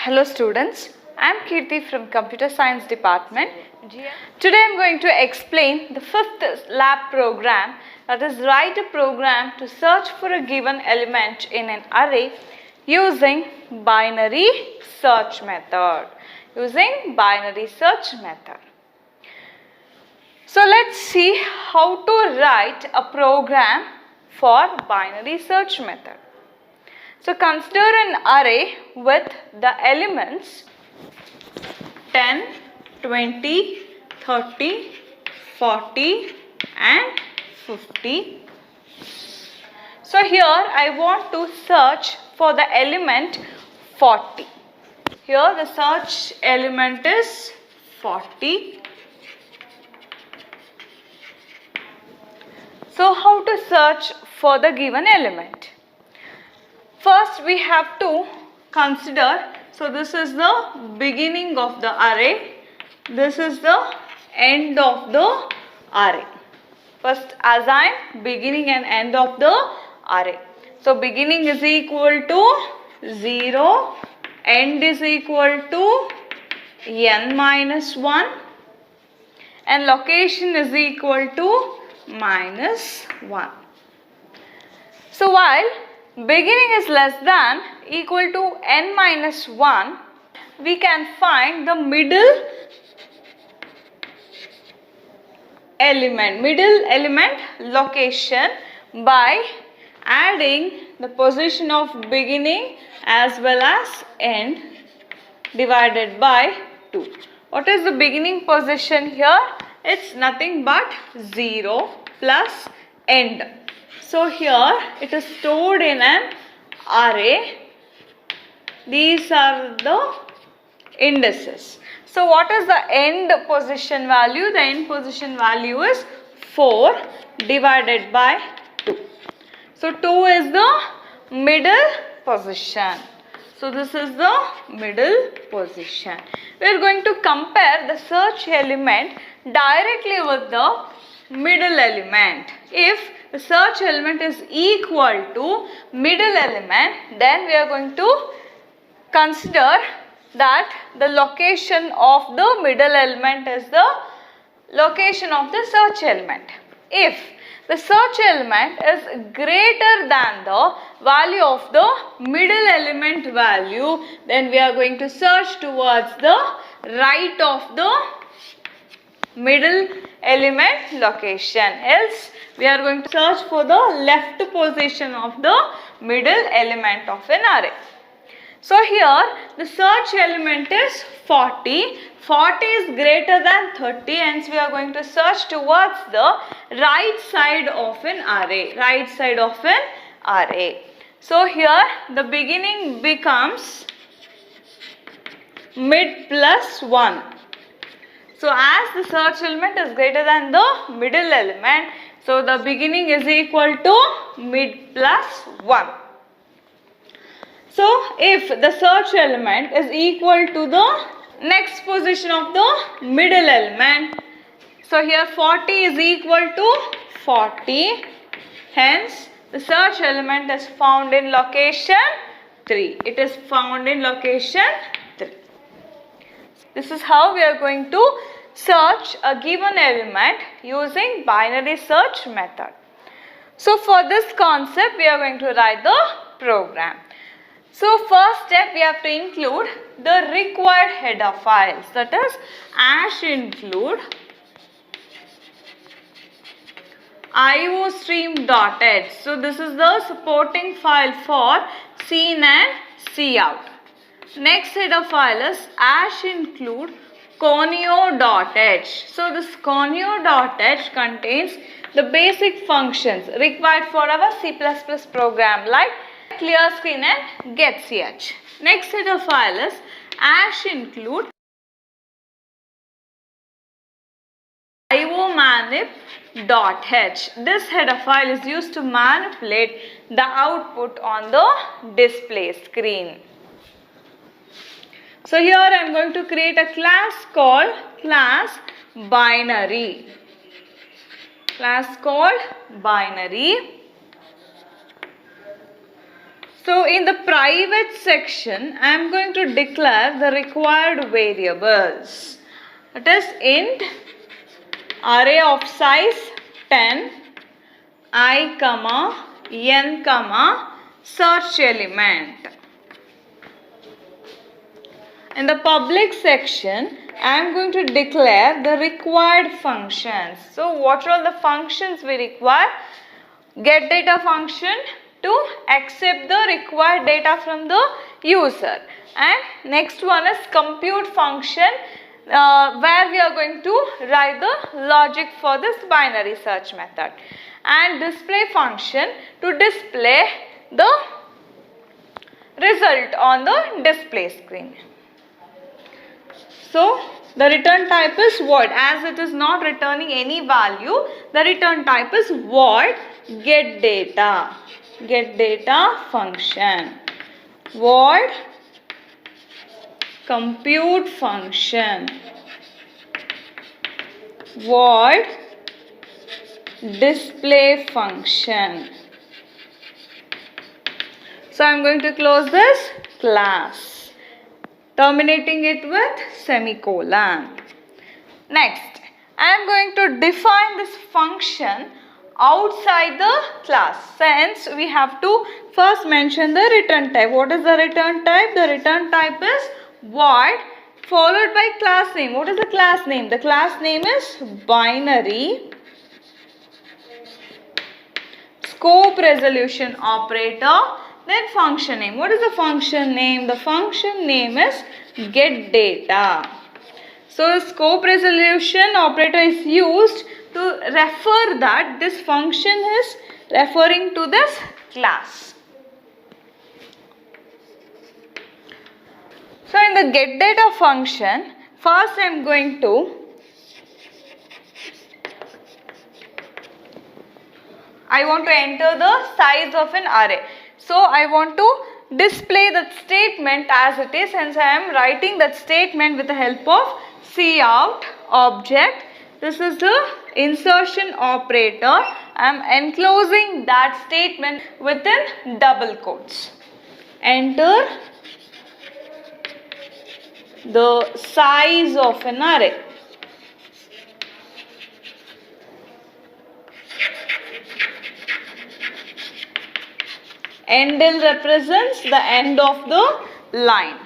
Hello students, I am Kirti from Computer Science Department. Today I am going to explain the fifth lab program, that is write a program to search for a given element in an array using binary search method. So let's see how to write a program for binary search method. So consider an array with the elements 10, 20, 30, 40 and 50. So here I want to search for the element 40. Here the search element is 40. So how to search for the given element? First we have to consider, so this is the beginning of the array, this is the end of the array. First assign beginning and end of the array. So beginning is equal to 0, end is equal to n minus 1 and location is equal to minus 1. So while beginning is less than equal to n minus 1, we can find the middle element location by adding the position of beginning as well as end divided by 2. What is the beginning position here? It's nothing but 0 plus end. So here it is stored in an array. These are the indices. So what is the end position value? The end position value is 4 divided by 2. So 2 is the middle position. So this is the middle position. We are going to compare the search element directly with the middle element. If the search element is equal to middle element, then we are going to consider that the location of the middle element is the location of the search element. If the search element is greater than the value of the middle element value, then we are going to search towards the right of the middle element location. Else we are going to search for the left position of the middle element of an array. So here the search element is 40. 40 is greater than 30, hence we are going to search towards the right side of an array. So here the beginning becomes mid plus 1. So as the search element is greater than the middle element, so the beginning is equal to mid plus 1. So if the search element is equal to the next position of the middle element, so here 40 is equal to 40, hence the search element is found in location 3. It is found in location 3. This is how we are going to search a given element using binary search method. So for this concept we are going to write the program. So first step we have to include the required header files, that is #include iostream.h. So this is the supporting file for scene and cout. Next header file is #include conio.h. So this conio.h contains the basic functions required for our C++ program like clear screen and getch. Next header file is #include iomanip.h. This header file is used to manipulate the output on the display screen. So here I am going to create a class called class binary. So in the private section, I am going to declare the required variables. It is int array of size 10, I, n, search element. In the public section, I am going to declare the required functions. So what are all the functions we require? Get data function to accept the required data from the user, and next one is compute function, where we are going to write the logic for this binary search method, and display function to display the result on the display screen. So the return type is void, as it is not returning any value. The return type is void get data function, void compute function, void display function. So I am going to close this class, terminating it with semicolon. Next, I am going to define this function outside the class. Since we have to first mention the return type. What is the return type? The return type is void followed by class name. What is the class name? The class name is binary scope resolution operator. Then function name. What is the function name? The function name is get data. So the scope resolution operator is used to refer that this function is referring to this class. So in the get data function, first I am going to enter the size of an array. So I want to display that statement as it is, hence I am writing that statement with the help of cout object. This is the insertion operator. I am enclosing that statement within double quotes. Enter the size of an array. Endl represents the end of the line.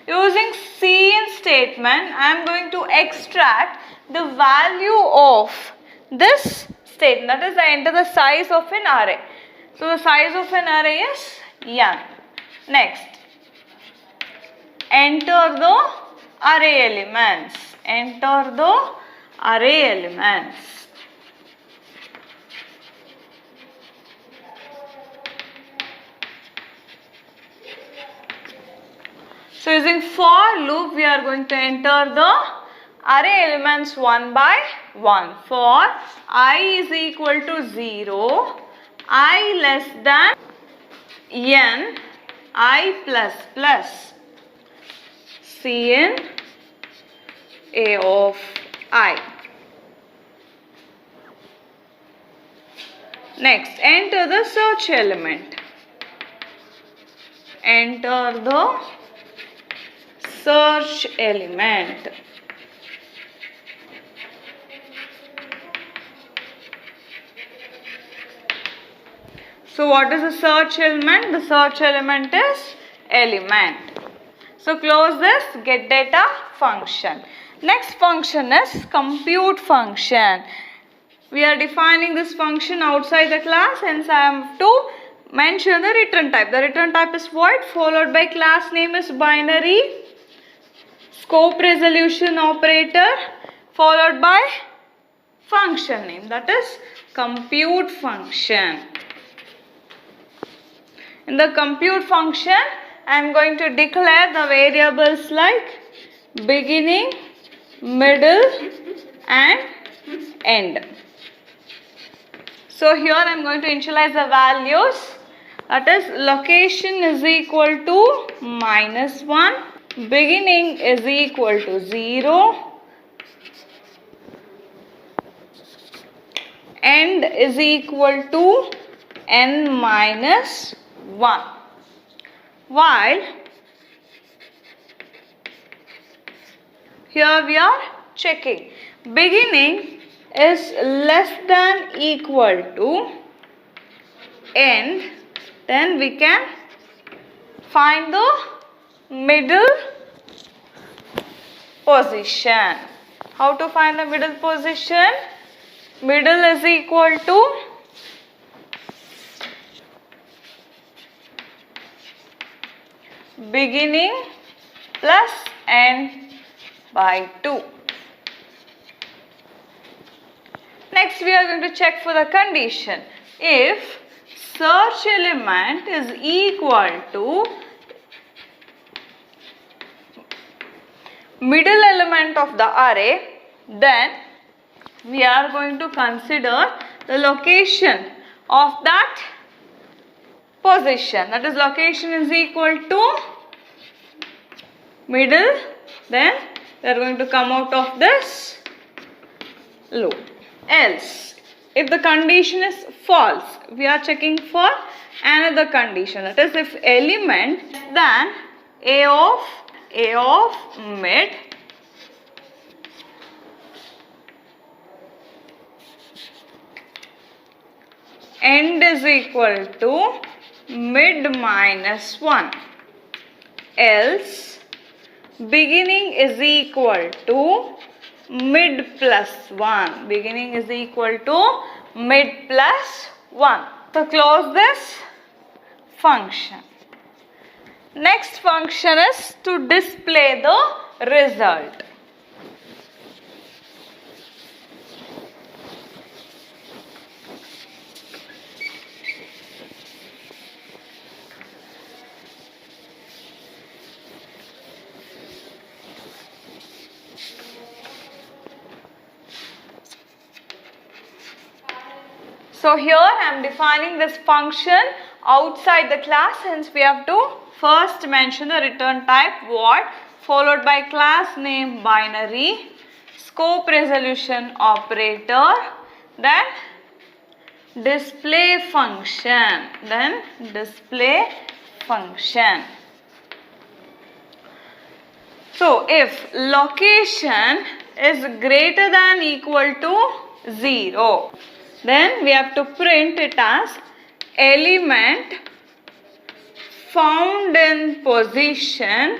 Using cin statement, I am going to extract the value of this statement. That is, I enter the size of an array. So the size of an array is n. Next, enter the array elements. Enter the array elements. So using for loop, we are going to enter the array elements one by one. For I is equal to 0, I less than n, I plus plus, cin a of I. Next, enter the search element. Enter the search element. So what is the search element? The search element is element. So close this get data function. Next function is compute function. We are defining this function outside the class, hence I am to mention the return type. The return type is void followed by class name is binary scope resolution operator followed by function name, that is compute function. In the compute function, I am going to declare the variables like beginning, middle and end. So here I am going to initialize the values, that is location is equal to -1, beginning is equal to 0, end is equal to n minus 1. While here we are checking beginning is less than equal to end, then we can find the middle position. How to find the middle position? Middle is equal to beginning plus end by 2. Next we are going to check for the condition. If search element is equal to middle element of the array, then we are going to consider the location of that position. That is, location is equal to middle, then we are going to come out of this loop. Else, if the condition is false, we are checking for another condition. That is, if element than a of mid end is equal to mid minus 1, else beginning is equal to mid plus 1. Beginning is equal to mid plus 1. So close this function. Next function is to display the result. So here I am defining this function outside the class, hence we have to first mention the return type what, followed by class name binary, scope resolution operator, then display function, So if location is greater than equal to 0, then we have to print it as element found in position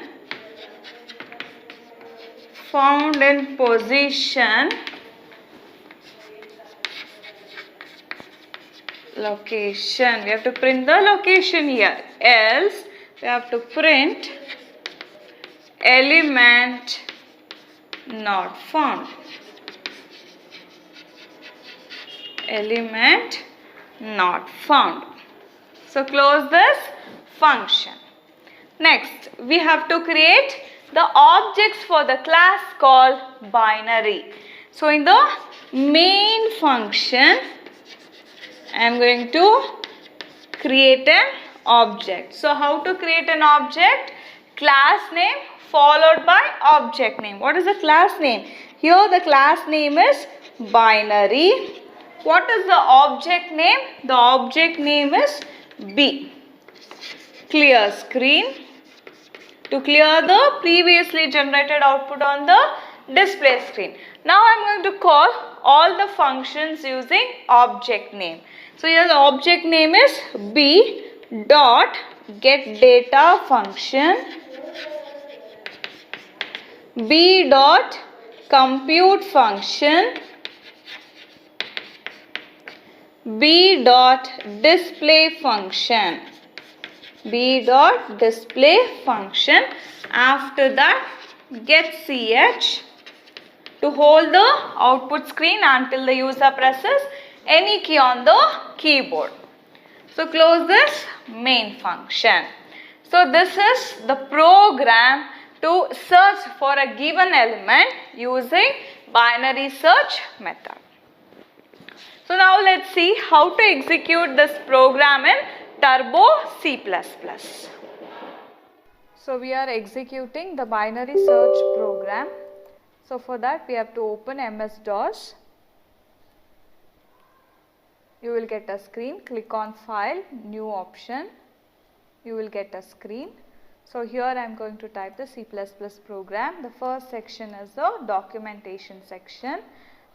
location. We have to print the location here, else we have to print element not found. Element not found. So close this function. Next we have to create the objects for the class called binary. So in the main function I am going to create an object. So how to create an object? Class name followed by object name. What is the class name? Here the class name is binary. What is the object name? The object name is B. Clear screen. To clear the previously generated output on the display screen. Now I am going to call all the functions using object name. So here the object name is B dot get data function, B dot compute function, B dot display function, B dot display function. After that get ch to hold the output screen until the user presses any key on the keyboard. So close this main function. So this is the program to search for a given element using binary search method. So now let's see how to execute this program in Turbo C++. So we are executing the binary search program. So for that we have to open MS-DOS. You will get a screen. Click on File, New option. You will get a screen. So here I am going to type the C++ program. The first section is the documentation section.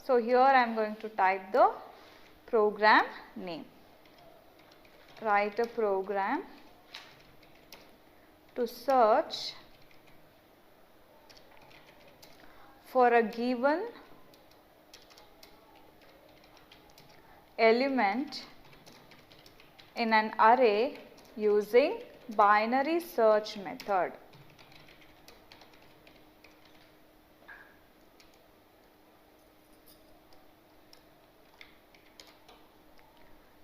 So here I am going to type the program name. Write a program to search for a given element in an array using binary search method.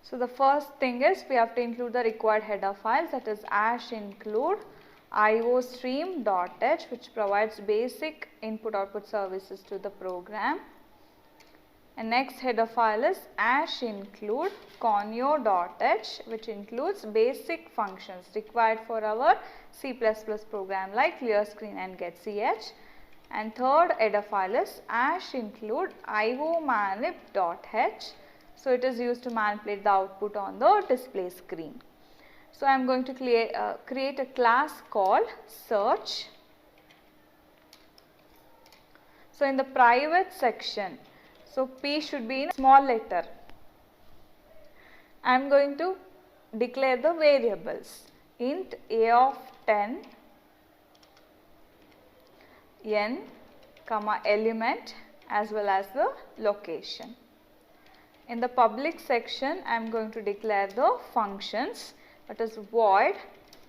So the first thing is we have to include the required header files, that is #include iostream.h, which provides basic input output services to the program. And next header file is #include conio.h, which includes basic functions required for our C++ program like clear screen and getch. And third header file is #include iomanip.h. So it is used to manipulate the output on the display screen. So I am going to create a class called search. So in the private section, so P should be in small letter. I am going to declare the variables int a of 10, n, comma element as well as the location. In the public section, I am going to declare the functions, that is void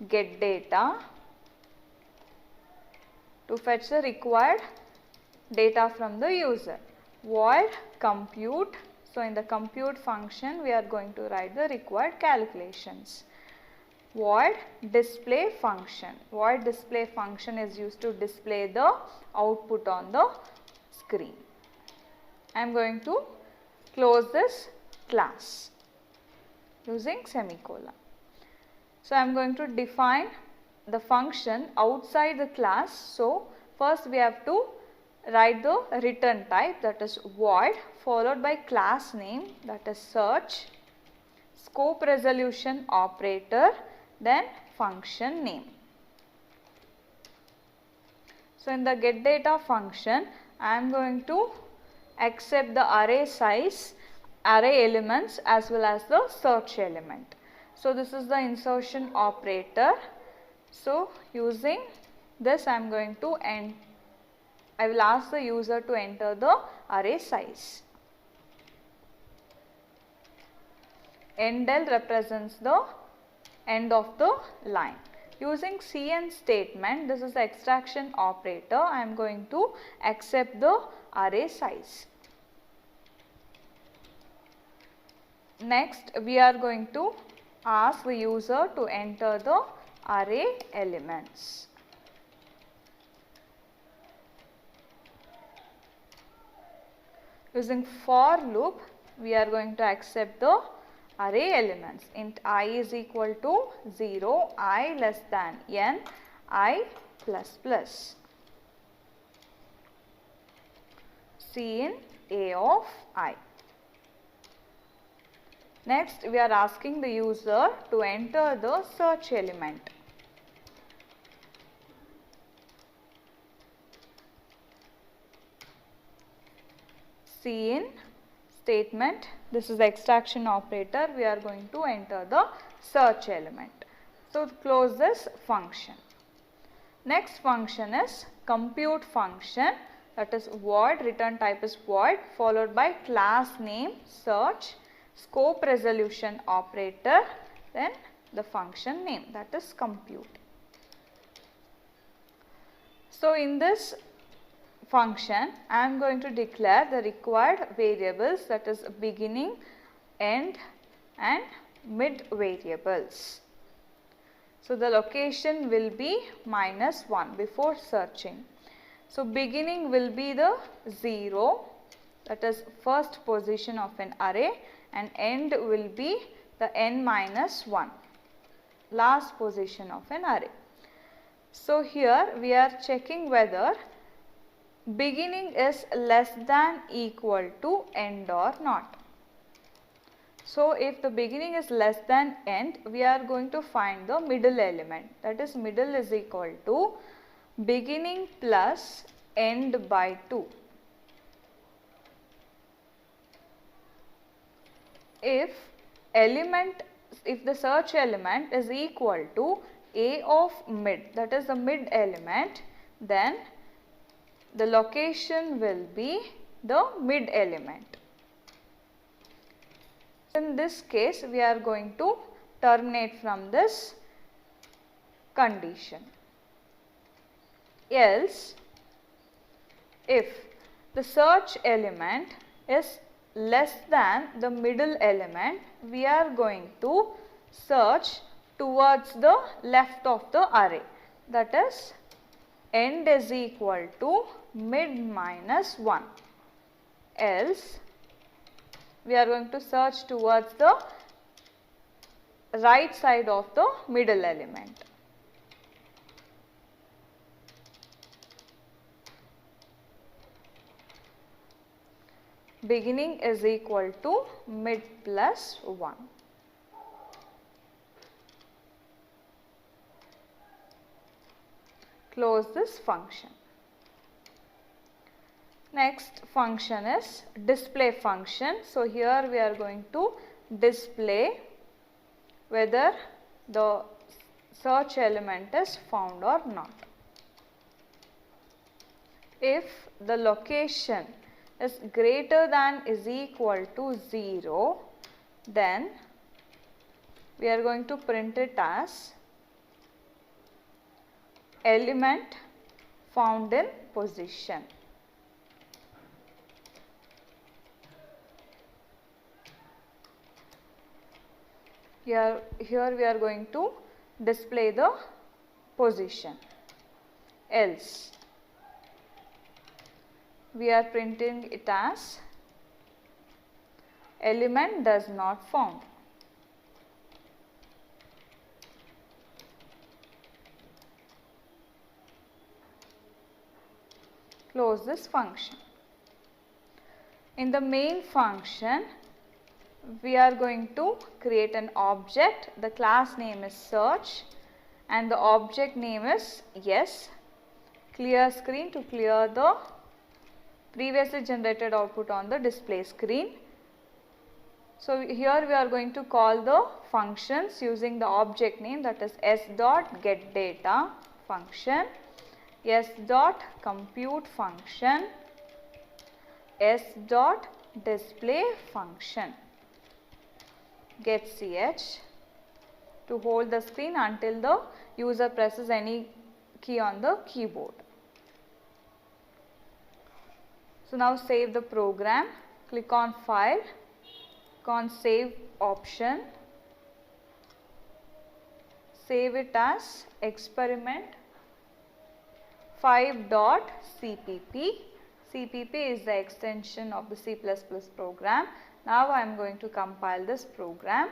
getData to fetch the required data from the user. Void compute. So in the compute function, we are going to write the required calculations. Void display function. Void display function is used to display the output on the screen. I am going to close this class using semicolon. So I am going to define the function outside the class. So first we have to write the return type, that is void, followed by class name, that is search, scope resolution operator, then function name. So in the getData function, I am going to accept the array size, array elements as well as the search element. So this is the insertion operator. So using this, I am going to I will ask the user to enter the array size. Endl represents the end of the line. Using cn statement, this is the extraction operator, I am going to accept the array size. Next, we are going to ask the user to enter the array elements. Using for loop, we are going to accept the array elements. Int I is equal to 0, I less than n, I plus plus. C in A of I. Next, we are asking the user to enter the search element. Cin statement, this is the extraction operator, we are going to enter the search element. So close this function. Next function is compute function, that is void, return type is void, followed by class name search, scope resolution operator, then the function name, that is compute. So in this function, I am going to declare the required variables, that is beginning, end and mid variables. So the location will be -1 before searching. So beginning will be the 0, that is first position of an array, and end will be the n-1, last position of an array. So here we are checking whether beginning is less than equal to end or not. So if the beginning is less than end, we are going to find the middle element. That is, middle is equal to beginning plus end by 2. If the search element is equal to A of mid, that is the mid element, then the location will be the mid element. In this case, we are going to terminate from this condition. Else, if the search element is less than the middle element, we are going to search towards the left of the array. That is, end is equal to mid minus 1. Else, we are going to search towards the right side of the middle element. Beginning is equal to mid plus 1. Close this function. Next function is display function. So here we are going to display whether the search element is found or not. If the location is greater than is equal to 0, then we are going to print it as element found in position. Here we are going to display the position. Else, we are printing it as element does not found. Close this function. In the main function, we are going to create an object. The class name is search and the object name is yes. Clear screen to clear the previously generated output on the display screen. So here we are going to call the functions using the object name, that is s.getData function, s.compute function, s.display function. Get.ch to hold the screen until the user presses any key on the keyboard. So now save the program, click on file, click on save option, save it as experiment 5.cpp. CPP is the extension of the C++ program. Now I am going to compile this program.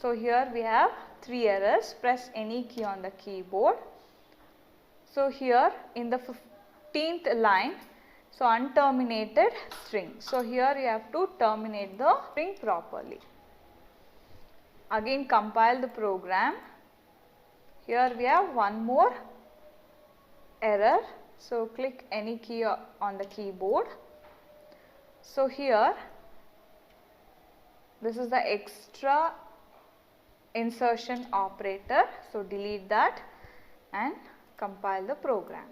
So here we have 3 errors. Press any key on the keyboard. So here in the 15th line, so unterminated string. So here you have to terminate the string properly. Again compile the program. Here we have one more error. So click any key on the keyboard. So here this is the extra insertion operator. So delete that and compile the program.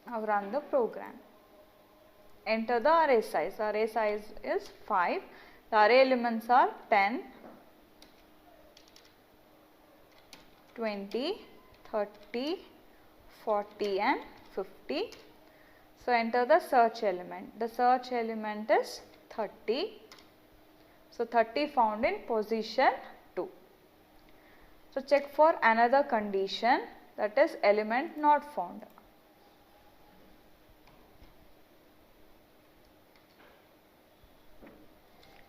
Now run the program. Enter the array size. The array size is 5. The array elements are 10, 20, 30, 40 and 50. So enter the search element. The search element is 30. So 30 found in position 2. So check for another condition, that is element not found.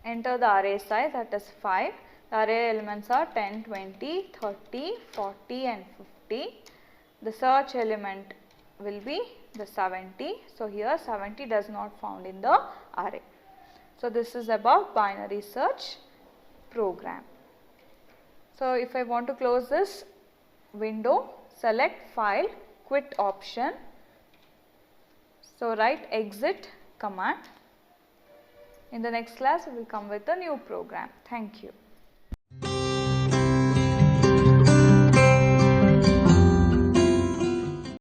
Enter the array size, that is 5. The array elements are 10, 20, 30, 40 and 50. The search element will be the 70. So here 70 does not found in the array. So this is about binary search program. So if I want to close this window, select File, Quit option. So write exit command. In the next class we will come with a new program. Thank you.